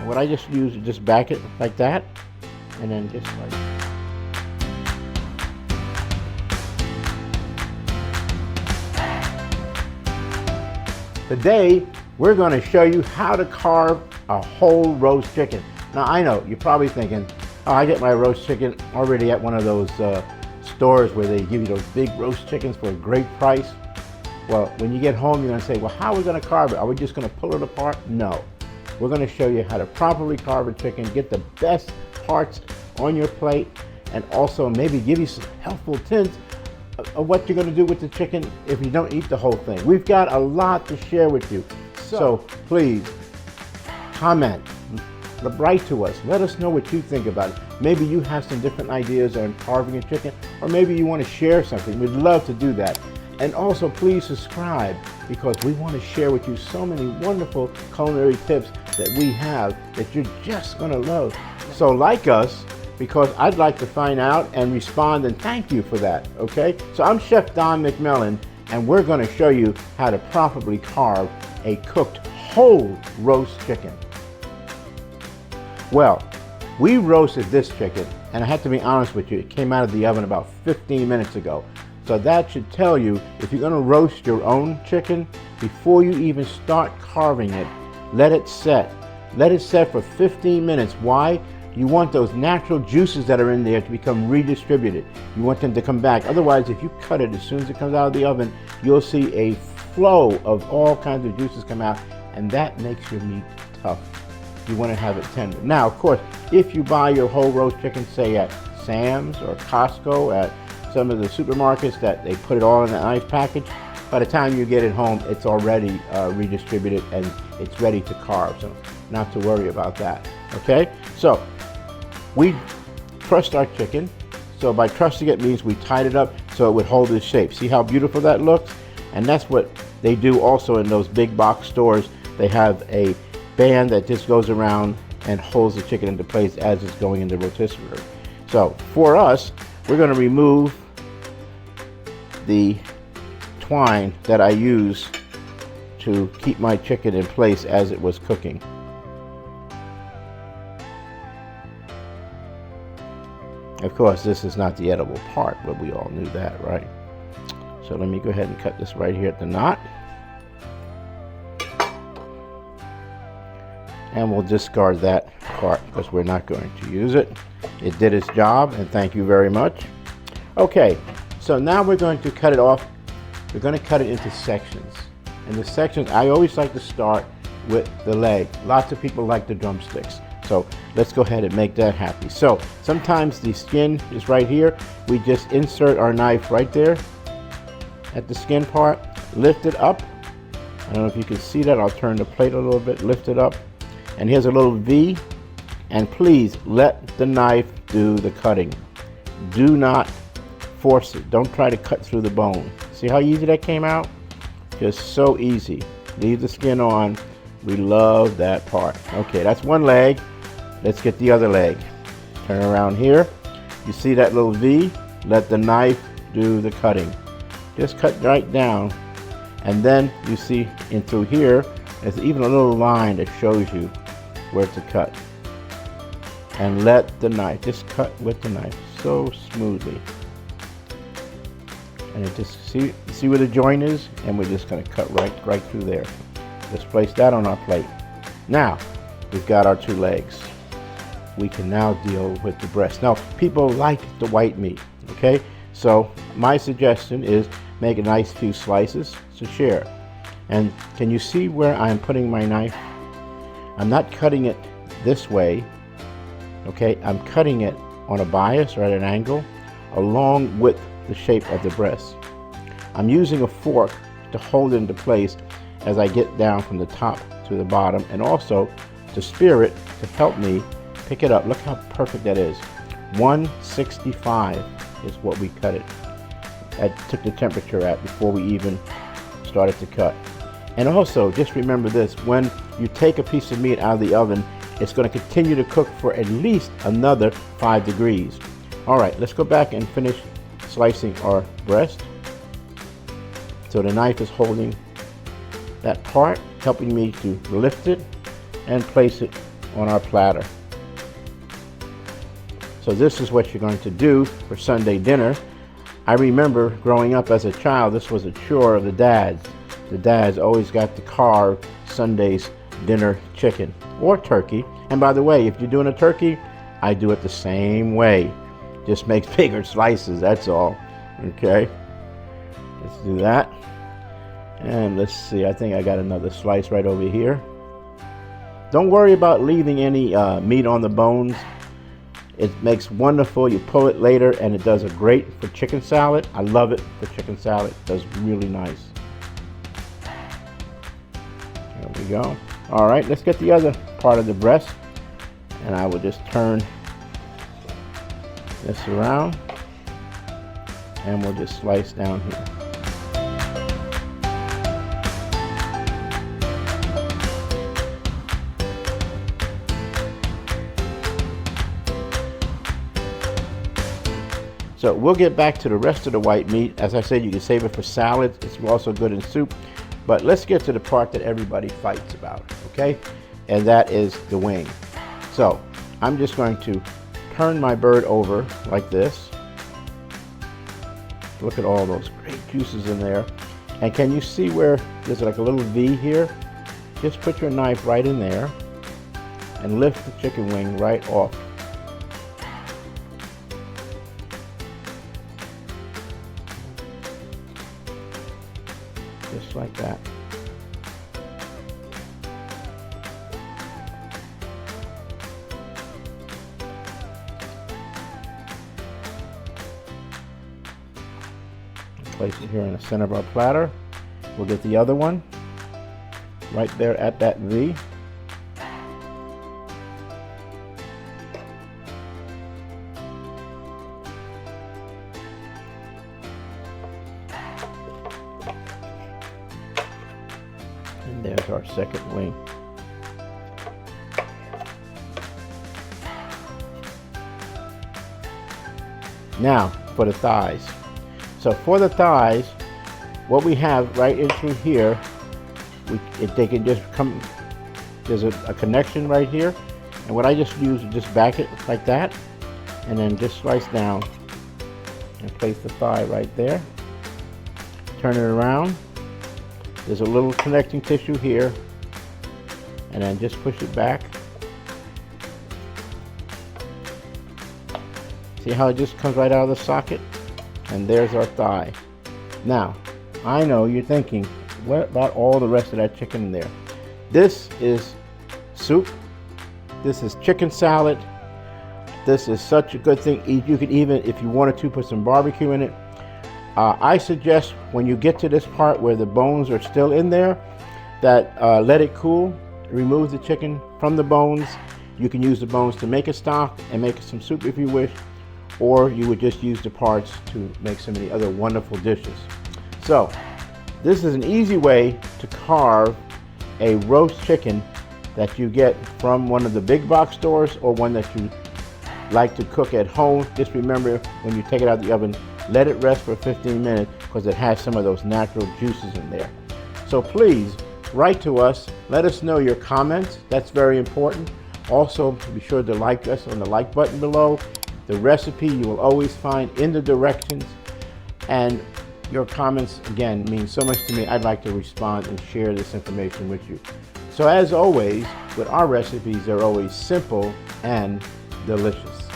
And what I just use is just back it like that, and then just like. Today, we're going to show you how to carve a whole roast chicken. Now, I know you're probably thinking, oh, I get my roast chicken already at one of those stores where they give you those big roast chickens for a great price. Well, when you get home, you're going to say, well, how are we going to carve it? Are we just going to pull it apart? No. We're going to show you how to properly carve a chicken, get the best parts on your plate, and also maybe give you some helpful hints of what you're going to do with the chicken if you don't eat the whole thing. We've got a lot to share with you. So please comment, write to us, let us know what you think about it. Maybe you have some different ideas on carving a chicken, or maybe you want to share something. We'd love to do that. And also please subscribe, because we want to share with you so many wonderful culinary tips that we have that you're just going to love. So like us, because I'd like to find out and respond and thank you for that, okay? So I'm Chef Don McMillan, and we're going to show you how to properly carve a cooked whole roast chicken. Well, we roasted this chicken, and I have to be honest with you, it came out of the oven about 15 minutes ago. So that should tell you, if you're going to roast your own chicken, before you even start carving it, let it set. Let it set for 15 minutes. Why? You want those natural juices that are in there to become redistributed. You want them to come back. Otherwise, if you cut it as soon as it comes out of the oven, you'll see a flow of all kinds of juices come out, and that makes your meat tough. You want to have it tender. Now, of course, if you buy your whole roast chicken, say at Sam's or Costco, at some of the supermarkets that they put it all in a nice package, by the time you get it home, it's already redistributed and it's ready to carve. So not to worry about that, okay? So we trussed our chicken. So by trussing it means we tied it up so it would hold its shape. See how beautiful that looks? And that's what they do also in those big box stores. They have a band that just goes around and holds the chicken into place as it's going in the rotisserie. So for us, we're going to remove the twine that I use to keep my chicken in place as it was cooking. Of course, this is not the edible part, but we all knew that, right? So let me go ahead and cut this right here at the knot. And we'll discard that part because we're not going to use it. It did its job, and thank you very much. Okay, so now we're going to cut it off. We're going to cut it into sections. And the sections, I always like to start with the leg. Lots of people like the drumsticks. So let's go ahead and make that happy. So sometimes the skin is right here. We just insert our knife right there at the skin part, lift it up. I don't know if you can see that. I'll turn the plate a little bit, lift it up. And here's a little V. And please let the knife do the cutting. Do not force it. Don't try to cut through the bone. See how easy that came out? Just so easy. Leave the skin on. We love that part. Okay, that's one leg. Let's get the other leg. Turn around here. You see that little V? Let the knife do the cutting. Just cut right down. And then you see in through here, there's even a little line that shows you where to cut. And let the knife, just cut with the knife so smoothly. And it just, see where the joint is? And we're just gonna cut right through there. Let's place that on our plate. Now, we've got our two legs. We can now deal with the breast. Now, people like the white meat, okay? So my suggestion is make a nice few slices to share. And can you see where I'm putting my knife? I'm not cutting it this way, okay? I'm cutting it on a bias or at an angle along with the shape of the breast. I'm using a fork to hold it into place as I get down from the top to the bottom, and also to spear it to help me pick it up. Look how perfect that is. 165 is what we cut it. I took the temperature at before we even started to cut. And also, just remember this, when you take a piece of meat out of the oven, it's going to continue to cook for at least another 5 degrees. All right, let's go back and finish slicing our breast. So the knife is holding that part, helping me to lift it and place it on our platter. So this is what you're going to do for Sunday dinner. I remember growing up as a child, this was a chore of the dads. The dads always got to carve Sunday's dinner chicken or turkey. And by the way, if you're doing a turkey, I do it the same way. Just makes bigger slices, that's all. Okay, let's do that. And let's see, I think I got another slice right over here. Don't worry about leaving any meat on the bones. It makes wonderful. You pull it later and it does a great for chicken salad. I love it for chicken salad. It does really nice. There we go. All right, let's get the other part of the breast. And I will just turn this around and we'll just slice down here. So we'll get back to the rest of the white meat. As I said, you can save it for salads. It's also good in soup. But let's get to the part that everybody fights about, okay? And that is the wing. So I'm just going to turn my bird over like this. Look at all those great juices in there. And can you see where there's like a little V here? Just put your knife right in there and lift the chicken wing right off. Just like that. Place it here in the center of our platter. We'll get the other one right there at that V. And there's our second wing. Now for the thighs. So for the thighs, what we have right in through here, they can just come, there's a connection right here. And what I just use is just back it like that, and then just slice down and place the thigh right there. Turn it around. There's a little connecting tissue here, and then just push it back. See how it just comes right out of the socket? And there's our thigh. Now, I know you're thinking, what about all the rest of that chicken in there? This is soup. This is chicken salad. This is such a good thing. You could even, if you wanted to, put some barbecue in it. I suggest when you get to this part where the bones are still in there, that let it cool. Remove the chicken from the bones. You can use the bones to make a stock and make some soup if you wish, or you would just use the parts to make some of the other wonderful dishes. So this is an easy way to carve a roast chicken that you get from one of the big box stores or one that you like to cook at home. Just remember, when you take it out of the oven, let it rest for 15 minutes because it has some of those natural juices in there. So please write to us, let us know your comments. That's very important. Also, be sure to like us on the like button below. The recipe you will always find in the directions, and your comments again mean so much to me. I'd like to respond and share this information with you. So as always, with our recipes, they're always simple and delicious.